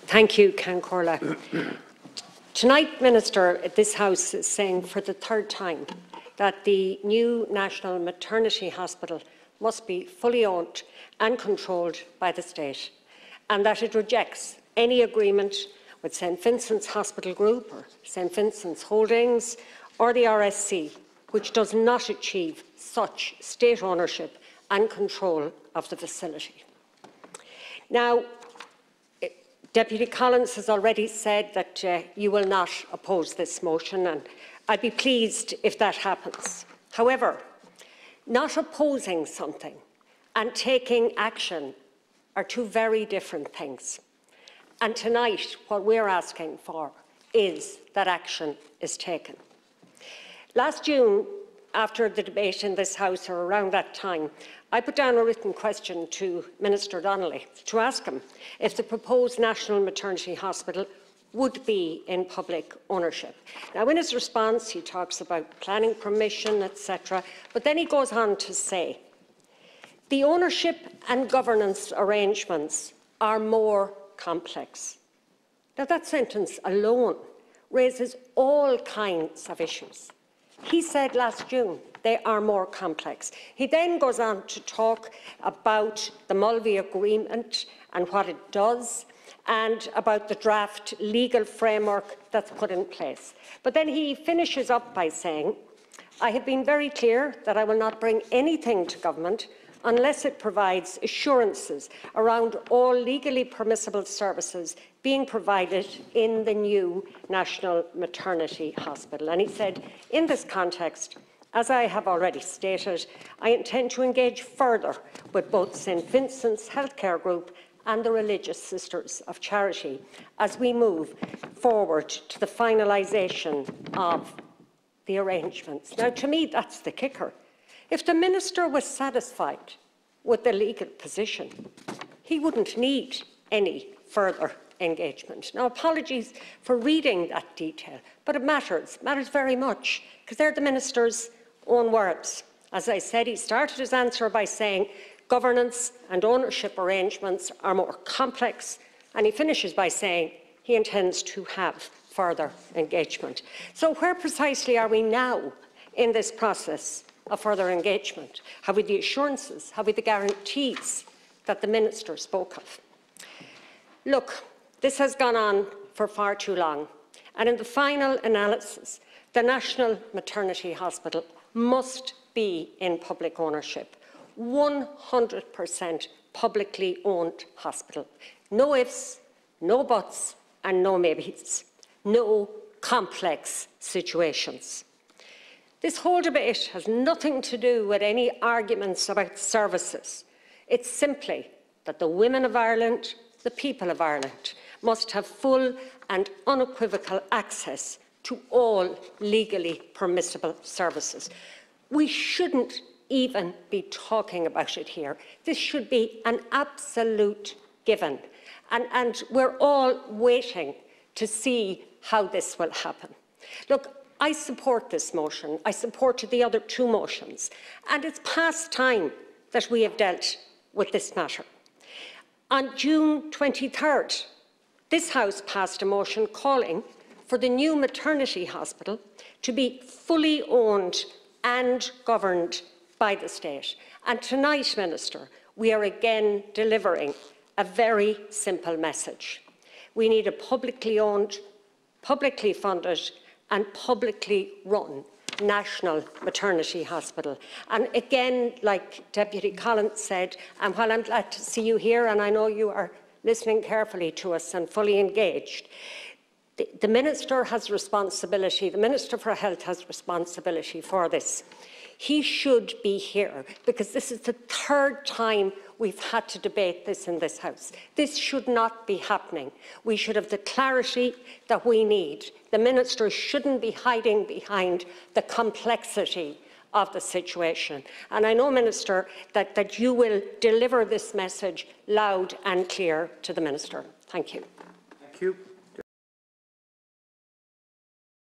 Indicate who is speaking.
Speaker 1: Thank you, Can Corla. Tonight, Minister, this House is saying for the third time that the new National Maternity Hospital must be fully owned and controlled by the state, and that it rejects any agreement with St Vincent's Hospital Group or St Vincent's Holdings or the RSC, which does not achieve such state ownership and control of the facility. Now, Deputy Collins has already said that you will not oppose this motion, and I'd be pleased if that happens. However, not opposing something and taking action are two very different things. And tonight, what we're asking for is that action is taken. Last June, after the debate in this House, or around that time, I put down a written question to Minister Donnelly to ask him if the proposed National Maternity Hospital would be in public ownership. Now, in his response, he talks about planning permission, etc., but then he goes on to say, the ownership and governance arrangements are more complex. Now, that sentence alone raises all kinds of issues. He said last June they are more complex. He then goes on to talk about the Mulvey Agreement and what it does, and about the draft legal framework that's put in place. But then he finishes up by saying, I have been very clear that I will not bring anything to government unless it provides assurances around all legally permissible services being provided in the new National Maternity Hospital. And he said, in this context, as I have already stated, I intend to engage further with both St Vincent's Healthcare Group and the Religious Sisters of Charity as we move forward to the finalisation of the arrangements. Now, to me, that's the kicker. If the Minister was satisfied with the legal position, he wouldn't need any further engagement. Now, apologies for reading that detail, but it matters very much, because they're the Minister's own words. As I said, he started his answer by saying governance and ownership arrangements are more complex, and he finishes by saying he intends to have further engagement. So where precisely are we now in this process of further engagement? Have we the assurances, have we the guarantees that the Minister spoke of? Look, this has gone on for far too long, and in the final analysis, the National Maternity Hospital must be in public ownership. 100% publicly owned hospital. No ifs, no buts, and no maybes. No complex situations. This whole debate has nothing to do with any arguments about services. It's simply that the women of Ireland, the people of Ireland, must have full and unequivocal access to all legally permissible services. We shouldn't even be talking about it here. This should be an absolute given. And we're all waiting to see how this will happen. Look, I support this motion. I supported the other two motions. And it's past time that we have dealt with this matter. On June 23rd, this House passed a motion calling for the new maternity hospital to be fully owned and governed by the state. And tonight, Minister, we are again delivering a very simple message. We need a publicly owned, publicly funded and publicly run national maternity hospital. And again, like Deputy Collins said, and while I'm glad to see you here, and I know you are listening carefully to us and fully engaged, the Minister has responsibility, the Minister for Health has responsibility for this. He should be here, because this is the third time we've had to debate this in this House. This should not be happening. We should have the clarity that we need. The Minister shouldn't be hiding behind the complexity of the situation. And I know, Minister, that you will deliver this message loud and clear to the Minister. Thank you.
Speaker 2: Thank you.